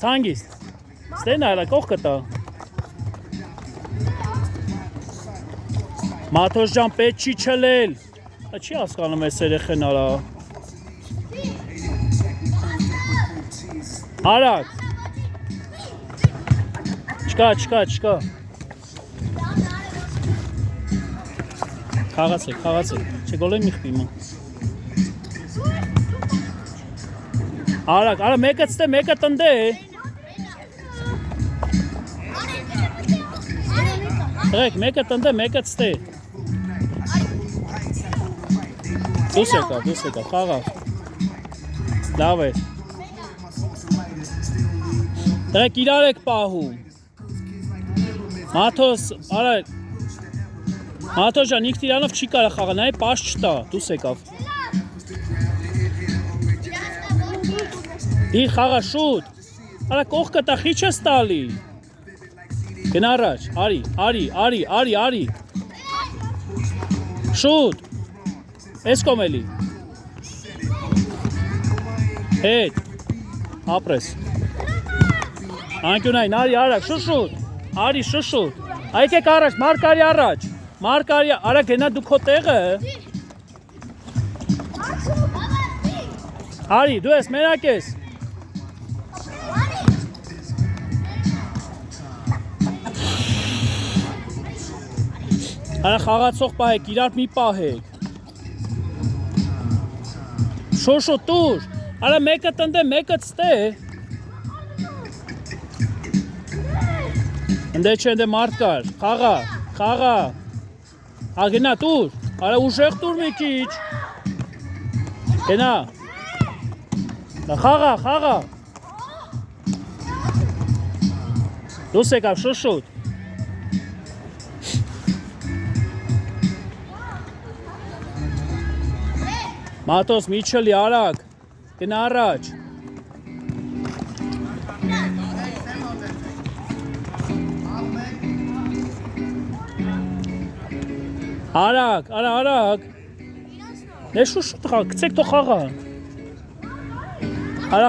Հանգիստ։ Ստենա հələ կողքը տա։ Մաթոս ջան, պետք չի չլել։ Չի հասկանում ես երեխեն արա։ Արագ։ Չկա։ Խաղացեք, չգոլ եմ իխպի իմա։ Արագ, մեկը ցտե, մեկը տնდե։ Տրեք, մեկը տնդե, մեկը ցտե։ Դուս եկա, խաղաղ։ Լավ է։ Տրեք իրար եք պահում։ Մաթոս ջան, ինքն իրանով չի կարա խաղա, նայ պաշ չտա, դուս եկավ։ Իր խաղա շուտ։ Արա կողքը տա, խիչ ես տալի։ Գնա առաջ, արի։ Շուտ։ Էս կոմելի։ Հետ։ Ապրես։ Անկյունային, արի արագ, շուշուտ։ Արի, շուշուտ։ Այկեք առաջ, մարկարի առաջ։ Արա գնա դու քո տեղը։ Արի, դու ես մենակ ես։ Արա խաղացող պահեք, իրար մի պահեք։ Շոշո տուր, արա մեկը տնդե, մեկը ցտե։ Ընդե չէ, ընդե մարդ կար, խաղա։ Ագնա տուր, արա ուժեղ տուր մի քիչ։ Գնա։ Խաղա։ Դուս եկավ շոշոտ։ Մաթոս միչելի արագ, գնա առաջ։ Արագ։ Դե շուշուտ խաղ, գցեք թող խաղա։ Արա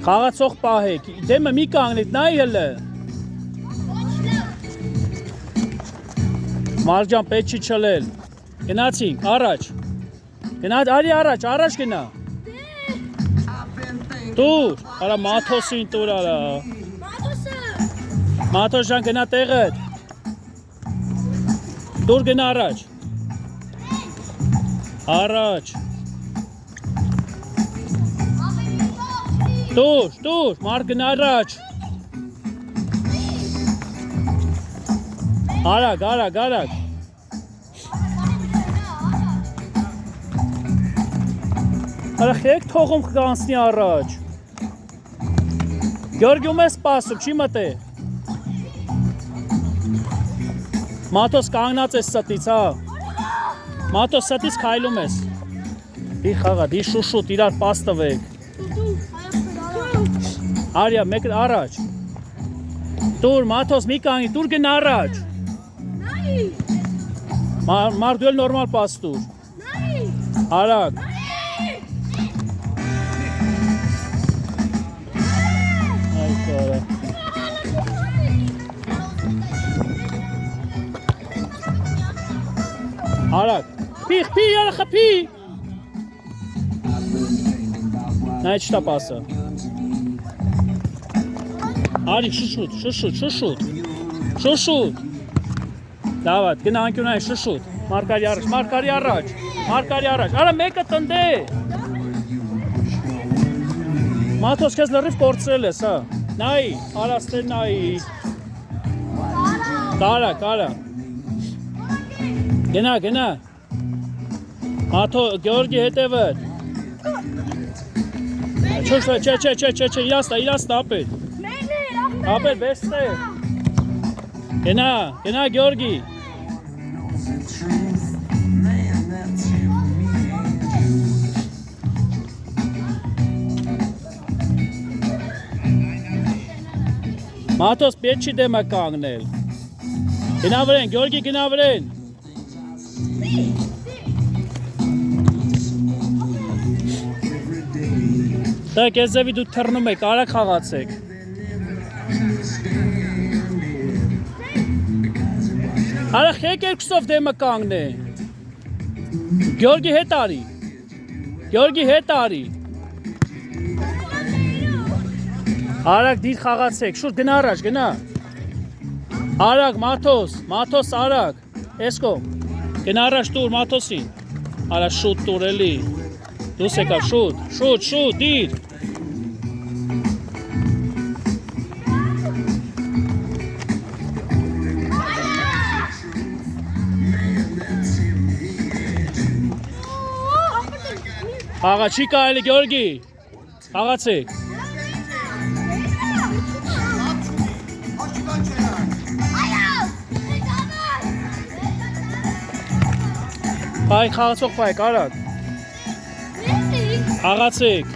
խաղացող պահեք։ Դեմը մի կանգնեք, նայ հլը։ Մարջան պետք չի չլել։ Գնացինք, առաջ։ Արի առաջ գնա։ Տուր, արա Մաթոսին տուր արա։ Մաթոս ջան գնա տեղդ։ Տուր գնա առաջ։ Տուր, մարդ գնա առաջ։ Արագ։ Արա խեք թողում կգանցնի առաջ։ Գյորգյում ես սպասում, չի մտե։ Մաթոս կանգնած ես ստից, հա։ Մաթոս ստից քայլում ես։ Դի խաղա, դի շուշուտ, իրար պաս տվեք։ Արիա, մեկը առաջ։ Տուր, Մաթոս մի կանգնի, տուր գնա առաջ։ Մարդ դու էլ նորմալ պաս տուր։ Արագ։ Արագ, պի, յարա խպի։ Նայ չտա պասը։ Արի, շուշուտ։ Դավատ, գնա անկյունային, շուշուտ։ Մարկարի առաջ։ Արա մեկը տնդե։ Մաթոս քեզ լրիվ կորցրել ես, հա։ Նայ, արաստեր նայ։ Կարա։ Գնա։ Մաթո, Գեորգի հետևդ։ Չէ, իրաստա, ապել։ Ապել, բեստե։ Գնա, Գեորգի։ Մաթոս պետք չի դեմը կանգնել։ Գնա վրեն, Գյորգի գնա վրեն։ Դա կեզևի դու թռնում եք, արագ խաղացեք։ Արագ եք երկուսով դեմը կանգնե։ Գյորգի հետ արի։ Գյորգի հետ արի։ Արագ դիր խաղացեք, շուտ գնա առաջ, գնա։ Արագ, Մաթոս արագ, էսկո, գնա առաջ տուր Մաթոսին, արա շուտ տուր էլի, դուս եկա շուտ, դիր։ Աղա չի կարելի Գյորգի, խաղացեք։ Բայ խաղացող բայ կարակ։ Խաղացեք։